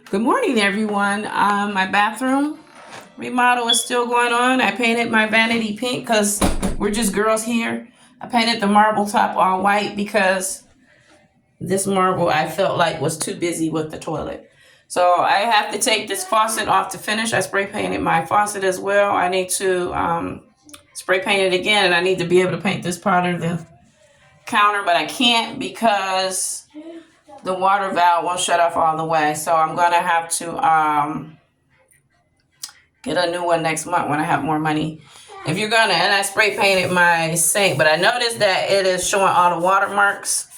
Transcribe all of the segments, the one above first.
Good morning, everyone. My bathroom remodel is still going on. I painted my vanity pink because we're just girls here. I painted the marble top all white because this marble I felt like was too busy with the toilet. So I have to take this faucet off to finish. I spray painted my faucet as well. I need to spray paint it again, and I need to be able to paint this part of the counter, but I can't because the water valve won't shut off all the way. So I'm gonna have to get a new one next month when I have more money. If you're gonna, and I spray painted my sink, but I noticed that it is showing all the watermarks.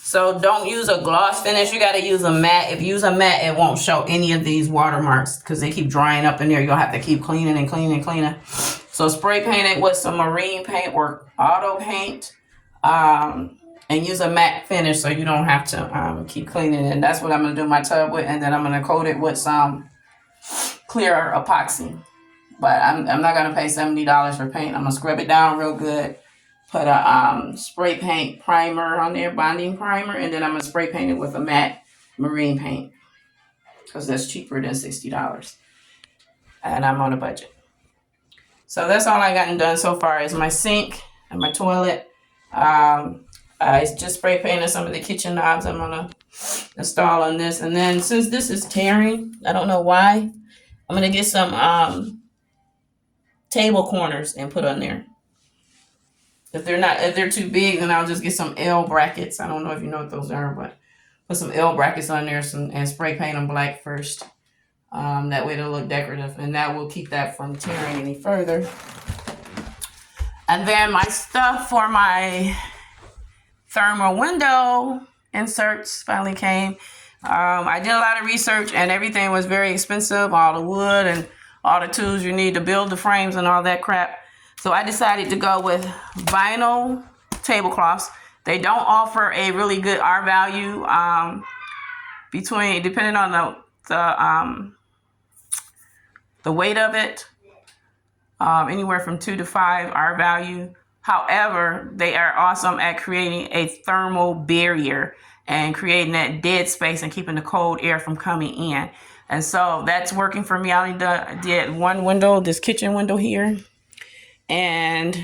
So don't use a gloss finish. You gotta use a matte. If you use a matte, it won't show any of these watermarks because they keep drying up in there. You'll have to keep cleaning and cleaning and cleaning. So spray paint it with some marine paint or auto paint. And use a matte finish so you don't have to keep cleaning it. And that's what I'm gonna do my tub with, and then I'm gonna coat it with some clear epoxy. But I'm not gonna pay $70 for paint. I'm gonna scrub it down real good, put a spray paint primer on there, bonding primer, and then I'm gonna spray paint it with a matte marine paint because that's cheaper than $60. And I'm on a budget. So that's all I gotten done so far is my sink and my toilet. I just spray painted some of the kitchen knobs I'm gonna install on this. And then since this is tearing, I don't know why, I'm gonna get some table corners and put on there. If they're too big, then I'll just get some L brackets. I don't know if you know what those are, but put some L brackets on there and spray paint them black first. That way they'll look decorative, and that will keep that from tearing any further. And then my stuff for my thermal window inserts finally came. I did a lot of research and everything was very expensive, all the wood and all the tools you need to build the frames and all that crap. So I decided to go with vinyl tablecloths. They don't offer a really good R value depending on the weight of it, anywhere from 2 to 5 R value. However, they are awesome at creating a thermal barrier and creating that dead space and keeping the cold air from coming in. And so that's working for me. I only did one window, this kitchen window here. And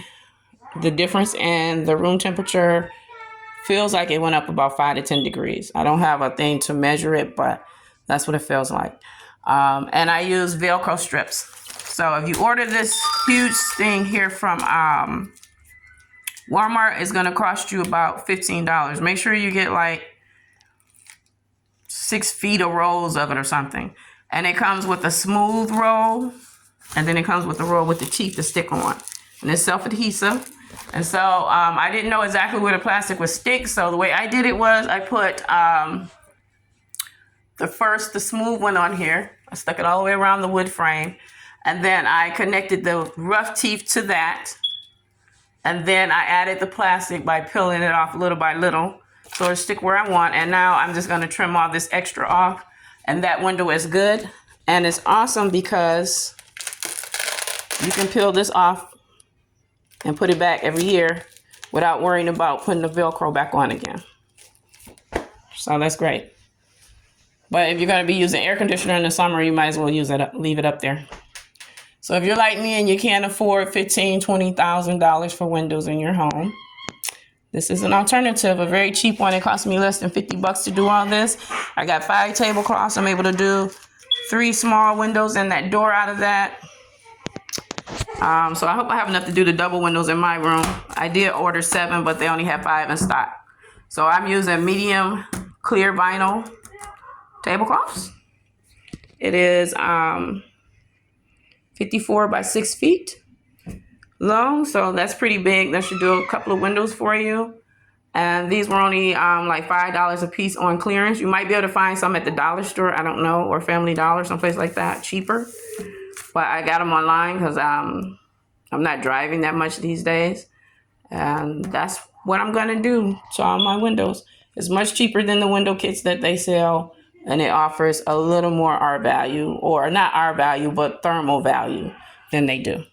the difference in the room temperature feels like it went up about 5 to 10 degrees. I don't have a thing to measure it, but that's what it feels like. And I use Velcro strips. So if you order this huge thing here from Walmart, is going to cost you about $15. Make sure you get like 6 feet of rolls of it or something. And it comes with a smooth roll, and then it comes with a roll with the teeth to stick on. And it's self-adhesive. And so I didn't know exactly where the plastic would stick. So the way I did it was I put the smooth one on here. I stuck it all the way around the wood frame. And then I connected the rough teeth to that. And then I added the plastic by peeling it off little by little so it'll stick where I want. And now I'm just going to trim all this extra off. And that window is good. And it's awesome because you can peel this off and put it back every year without worrying about putting the Velcro back on again. So that's great. But if you're going to be using air conditioner in the summer, you might as well leave it up there. So if you're like me and you can't afford $15,000, $20,000 for windows in your home, this is an alternative, a very cheap one. It cost me less than $50 to do all this. I got 5 tablecloths. I'm able to do 3 small windows and that door out of that. So I hope I have enough to do the double windows in my room. I did order 7, but they only have 5 in stock. So I'm using medium clear vinyl tablecloths. It is 54 by 6 feet long, so that's pretty big. That should do a couple of windows for you. And these were only like $5 a piece on clearance. You might be able to find some at the dollar store, I don't know, or Family Dollar, someplace like that, cheaper. But I got them online because I'm not driving that much these days. And that's what I'm going to do to all my windows. It's much cheaper than the window kits that they sell. And it offers a little more R value, or not R value, but thermal value than they do.